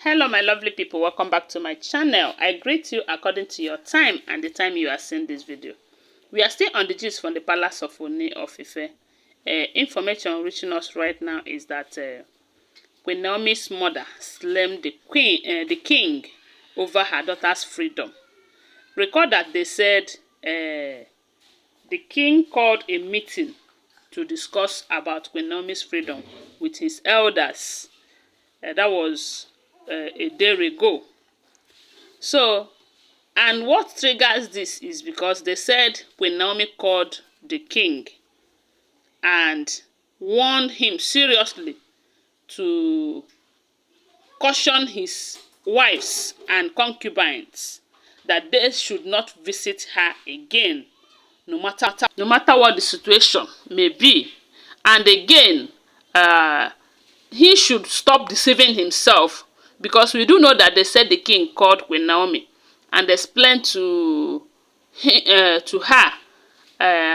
Hello my lovely people, welcome back to my channel. I greet you according to your time and the time you are seeing this video. We are still on the gist from the palace of Ooni of Ife. Information reaching us right now is that Queen Naomi's mother slammed the king over her daughter's freedom. Recall that they said the king called a meeting to discuss about Queen Naomi's freedom with his elders. That was a day ago. So, and what triggers this is because they said Queen Naomi called the king and warned him seriously to caution his wives and concubines that they should not visit her again, no matter what the situation may be. And again, he should stop deceiving himself, because we do know that they said the king called Queen Naomi and explained to her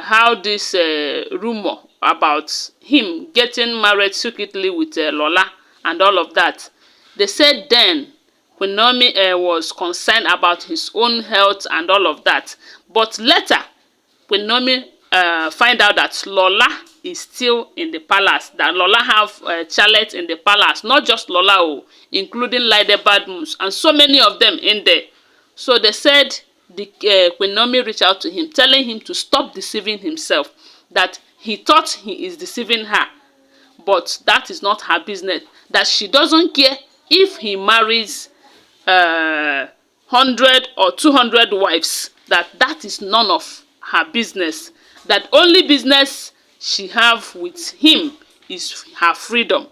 how this rumor about him getting married secretly with Lola and all of that. They said then Queen Naomi was concerned about his own health and all of that. But later, Queen Naomi find out that Lola is still in the palace, that Lola have Charlotte in the palace, not just Lola, including Lide Badmus and so many of them in there. So they said the Queen Naomi reached out to him, telling him to stop deceiving himself, that he thought he is deceiving her, but that is not her business, that she doesn't care if he marries 100 or 200 wives, that is none of her business. That only business she have with him is her freedom.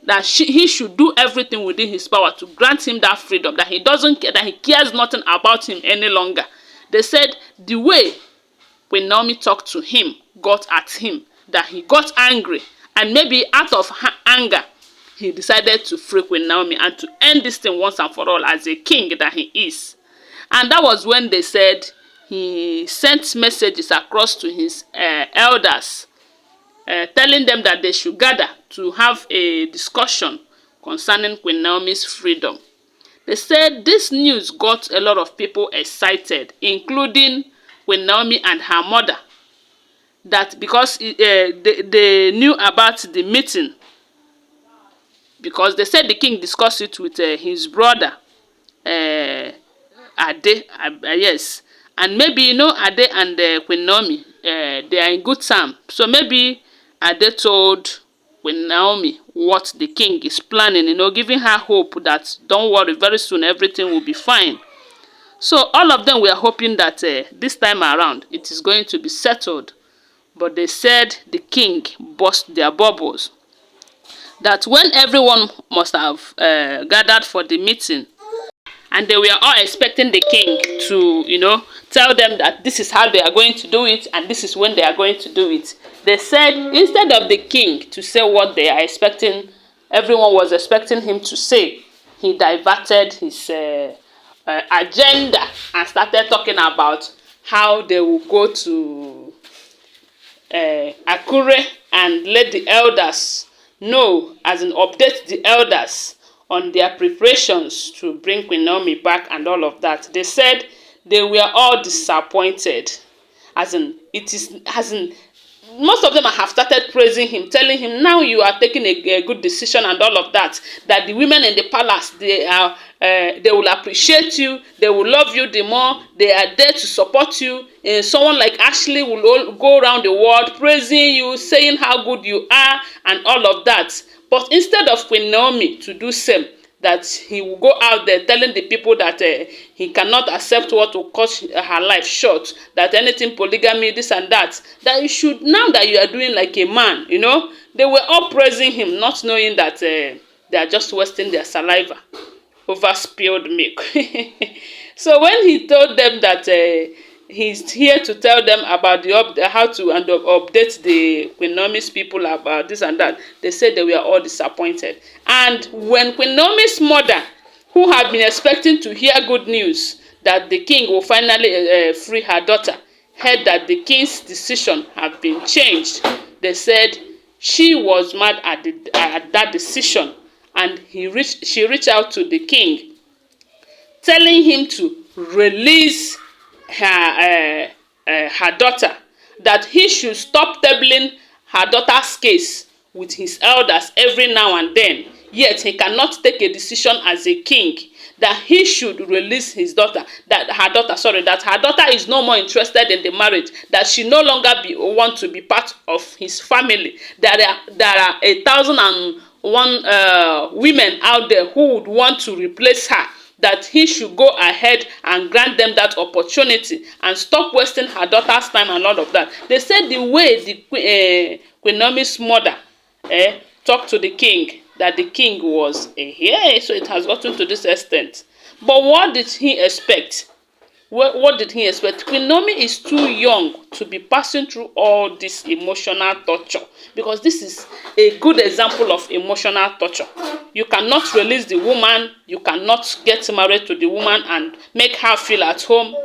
That he should do everything within his power to grant him that freedom, that he doesn't care, that he cares nothing about him any longer. They said the way when Naomi talked to him got at him, that he got angry, and maybe out of anger he decided to free Queen Naomi and to end this thing once and for all as a king that he is. And that was when they said he sent messages across to his elders, telling them that they should gather to have a discussion concerning Queen Naomi's freedom. They said this news got a lot of people excited, including Queen Naomi and her mother, that because they knew about the meeting, because they said the king discussed it with his brother, Ade, yes. And maybe, you know, Ade and Queen Naomi, they are in good terms. So maybe Ade told Queen Naomi what the king is planning, you know, giving her hope that don't worry, very soon everything will be fine. So all of them were hoping that this time around it is going to be settled. But they said the king burst their bubbles. That when everyone must have gathered for the meeting, and they were all expecting the king to, you know, tell them that this is how they are going to do it and this is when they are going to do it. They said instead of the king to say what they are expecting, everyone was expecting him to say, he diverted his agenda and started talking about how they will go to Akure and let the elders know, as in update the elders on their preparations to bring Queen Naomi back and all of that. They said they were all disappointed. As in most of them have started praising him, telling him, now you are taking a good decision and all of that. That the women in the palace, they will appreciate you, they will love you the more, they are there to support you. And someone like Ashley will go around the world praising you, saying how good you are and all of that. But instead of Queen Naomi to do same, that he will go out there telling the people that he cannot accept what will cut her life short, that anything polygamy, this and that, that you should, now that you are doing like a man, you know, they were all praising him, not knowing that they are just wasting their saliva over spilled milk. So when he told them that he's here to tell them about how to update the Queen Naomi's people about this and that, they said they were all disappointed. And when Queen Naomi's mother, who had been expecting to hear good news that the king will finally free her daughter, heard that the king's decision had been changed, they said she was mad at that decision and she reached out to the king, telling him to release her daughter, that he should stop tabling her daughter's case with his elders every now and then. Yet he cannot take a decision as a king, that he should release his daughter, that her daughter is no more interested in the marriage, that she no longer want to be part of his family. There are 1,001 women out there who would want to replace her, that he should go ahead and grant them that opportunity and stop wasting her daughter's time and all of that. They said the way the Queen Naomi's mother talked to the king, that the king was here, so it has gotten to this extent. But what did he expect? What did he expect? Queen Naomi is too young to be passing through all this emotional torture, because this is a good example of emotional torture. You cannot release the woman, you cannot get married to the woman and make her feel at home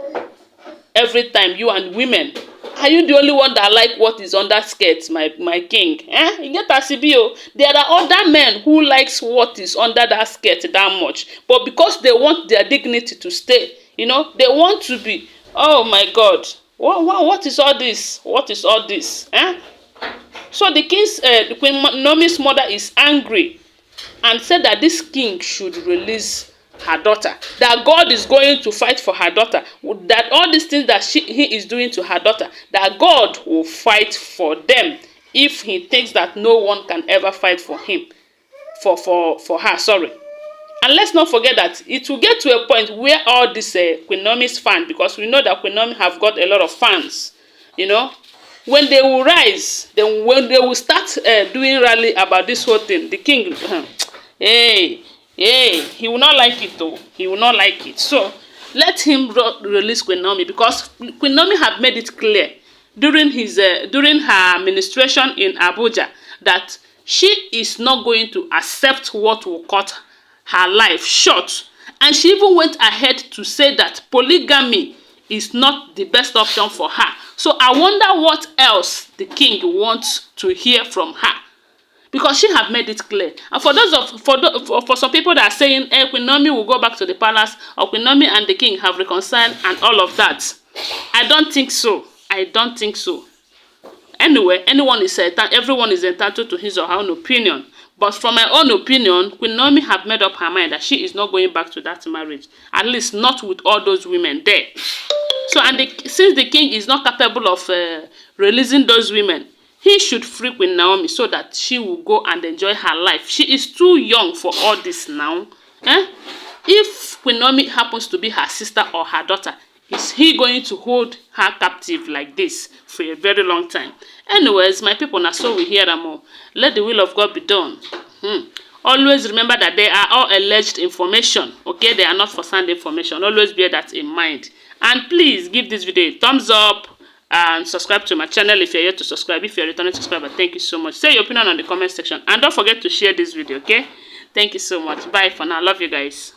every time. You and women, are you the only one that like what is under skirts, my king? You get asibio. There are other men who likes what is under that skirt that much, but because they want their dignity to stay, you know, they want to be. Oh my God, what is all this? What is all this? So the Queen Naomi's mother is angry and said that this king should release her daughter, that God is going to fight for her daughter, that all these things that he is doing to her daughter, that God will fight for them if he thinks that no one can ever fight for him, for her, sorry. And let's not forget that it will get to a point where all these Queen Naomi's fans, because we know that Queen Naomi have got a lot of fans, you know, when they will rise, then when they will start doing rally about this whole thing, the king, he will not like it though. He will not like it. So let him release Queen Naomi, because Queen Naomi had made it clear during her ministration in Abuja that she is not going to accept what will cut her life short. And she even went ahead to say that polygamy is not the best option for her. So I wonder what else the king wants to hear from her, because she have made it clear. And for some people that are saying, Queen Naomi will go back to the palace, or Queen Naomi and the king have reconciled and all of that, I don't think so. I don't think so. Anyway, everyone is entitled to his or her own opinion. But from my own opinion, Queen Naomi have made up her mind that she is not going back to that marriage. At least not with all those women there. So, since the king is not capable of releasing those women, he should free Queen Naomi so that she will go and enjoy her life. She is too young for all this now. If Queen Naomi happens to be her sister or her daughter, is he going to hold her captive like this for a very long time? Anyways, my people, now so we hear them all. Let the will of God be done. Always remember that they are all alleged information. Okay, they are not first-hand information. Always bear that in mind. And please give this video a thumbs up and subscribe to my channel if you're yet to subscribe. If you're a returning subscriber, thank you so much. Say your opinion on the comment section. And don't forget to share this video, okay? Thank you so much. Bye for now. Love you guys.